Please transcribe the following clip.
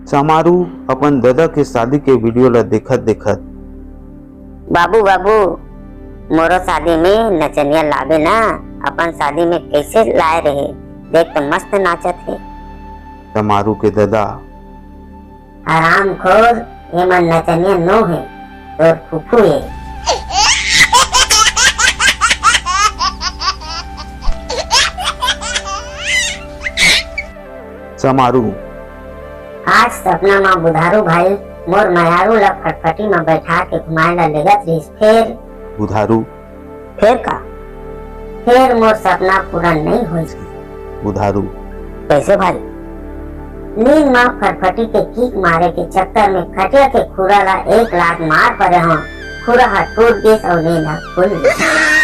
समारू अपन दादा के शादी के वीडियो ला देखत देखत, बाबू बाबू मोरो शादी में नचनिया लावे ना, अपन शादी में कैसे लाए रहे, देख तो मस्त नाचत है। समारू के दादा, आराम खोर, ये मन नचनिया नो है, तोर फूफू है। समारू, आज सपना माँ बुधारू भाई मोर मयारू ला फटफटी में बैठा के घुमाए ला लेगत रहीस, बुधारू, फिर का फिर मोर सपना पूरा नहीं हुई। बुधारू, कैसे भाई? नींद माँ फटफटी के किक मारे के चक्कर में खटिया के खुरा ला एक लात मार पड़े हो, खुरा टूट गई और नींद खुल गई।